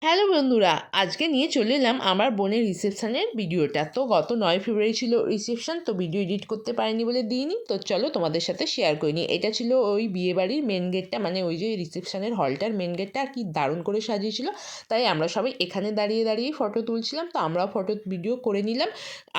Hello বন্ধুরা, আজকে নিয়ে চলে এলাম আমার বোনের রিসেপশনের ভিডিওটা। তো গত 9 ফেব্রুয়ারি ছিল রিসেপশন, তো ভিডিও এডিট করতে পারিনি বলে দিইনি। তো চলো তোমাদের সাথে শেয়ার করিনি। এটা ছিল ওই বিয়েবাড়ির মেন গেটটা, মানে ওই যে রিসেপশনের হলটার মেন গেটটা, আর কি দারুণ করে সাজিয়েছিল। তাই আমরা সবাই এখানে দাঁড়িয়ে দাঁড়িয়ে ফটো তুলছিলাম। তো আমরাও ফটো ভিডিও করে নিলাম,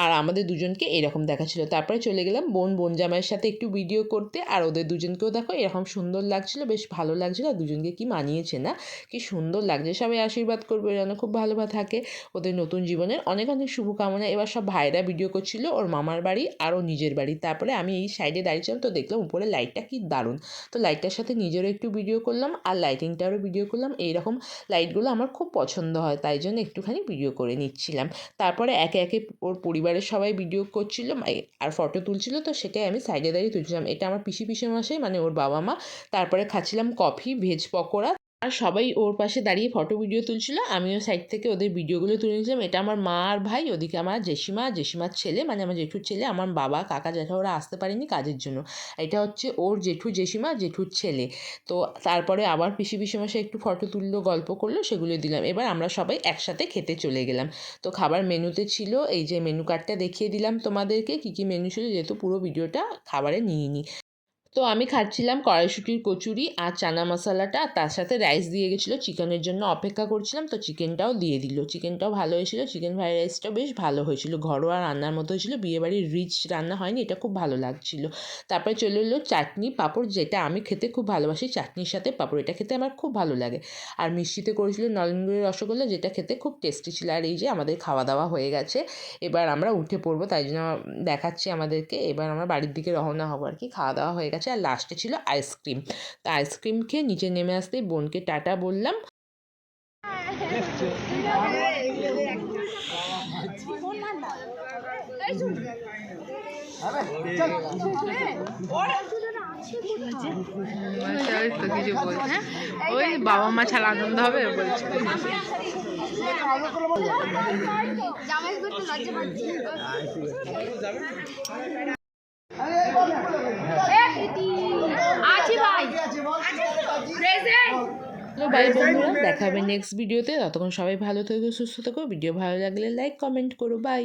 আর আমাদের দুজনকে এরকম দেখাচ্ছিল। তারপরে চলে গেলাম বোন জামাইয়ের সাথে একটু ভিডিও করতে, আর ওদের দুজনকেও দেখো এরকম সুন্দর লাগছিল, বেশ ভালো লাগছিল। আর দুজনকে কি মানিয়েছে না, কি সুন্দর লাগছে। সবাই আশীর্বাদ করবে যেন খুব ভালোভাবে থাকে, ওদের নতুন জীবনের অনেক অনেক শুভকামনা। এবার সব ভাইরা ভিডিও করছিল, ওর মামার বাড়ি আর ওর নিজের বাড়ি। তারপরে আমি এই সাইডে দাঁড়িয়েছিলাম, তো দেখলাম উপরে লাইটটা কি দারুণ। তো লাইটটার সাথে নিজেরও একটু ভিডিও করলাম, আর লাইটিংটারও ভিডিও করলাম। এইরকম লাইটগুলো আমার খুব পছন্দ হয়, তাই জন্য একটুখানি ভিডিও করে নিচ্ছিলাম। তারপরে একে একে ওর পরিবারের সবাই ভিডিও করছিল আর ফটো তুলছিল, তো সেটাই আমি সাইডে দাঁড়িয়ে তুলছিলাম। এটা আমার পিসি মশাই, মানে ওর বাবা মা। তারপরে খাচ্ছিলাম কফি, ভেজ পকোড়া, আর সবাই ওর পাশে দাঁড়িয়ে ফটো ভিডিও তুলছিল। আমিও সাইড থেকে ওদের ভিডিওগুলো তুলে নিয়েছিলাম। এটা আমার মা আর ভাই, ওদিকে আমার জেঠিমার ছেলে, মানে আমার জেঠুর ছেলে। আমার বাবা, কাকা, জ্যাঠা ওরা আসতে পারেনি কাজের জন্য। এটা হচ্ছে ওর জেঠুর ছেলে। তো তারপরে আবার পিসিমশাই একটু ফটো তুললো, গল্প করলো, সেগুলো দিলাম। এবার আমরা সবাই একসাথে খেতে চলে গেলাম। তো খাবার মেনুতে ছিল এই যে মেনু কার্ডটা দেখিয়ে দিলাম তোমাদেরকে, কী কী মেনু ছিল, যেহেতু পুরো ভিডিওটা খাবারে নিয়ে নিই। তো আমি খাচ্ছিলাম কড়াইশুঁটির কচুরি আর চানা মশলাটা, আর তার সাথে রাইস দিয়ে গেছিলো। চিকেনের জন্য অপেক্ষা করছিলাম, তো চিকেনটাও দিয়ে দিল। চিকেনটাও ভালো হয়েছিল, চিকেন ফ্রাইড রাইসটাও বেশ ভালো হয়েছিল, ঘরোয়া রান্নার মতো হয়েছিল, বিয়েবাড়ির রিচ রান্না হয়নি, এটা খুব ভালো লাগছিল। তারপরে চলে এলো চাটনি পাঁপড়, যেটা আমি খেতে খুব ভালোবাসি। চাটনির সাথে পাঁপড়, এটা খেতে আমার খুব ভালো লাগে। আর মিষ্টিতে করেছিল নলেনগুড়ের রসগোল্লা, যেটা খেতে খুব টেস্টি ছিল। আর এই যে আমাদের খাওয়া দাওয়া হয়ে গেছে, এবার আমরা উঠে পড়বো, তাই জন্য দেখাচ্ছি আমাদেরকে। এবার আমরা বাড়ির দিকে রওনা হবো আর কি, খাওয়া দাওয়া হয়ে গেছে। আর লাস্টে ছিল আইসক্রিম। তো আইসক্রিম খেয়ে নিচে নেমে আসতেই বোনকে টাটা বললাম। কিছু বলছে, ওই বাবা মা ছাড়া আনন্দ হবে বলছে। বাই বন্ধুরা, দেখা হবে নেক্সট ভিডিওতে। ততক্ষণ সবাই ভালো থেকো, সুস্থ থেকো। ভিডিও ভালো লাগলে লাইক কমেন্ট করো। বাই।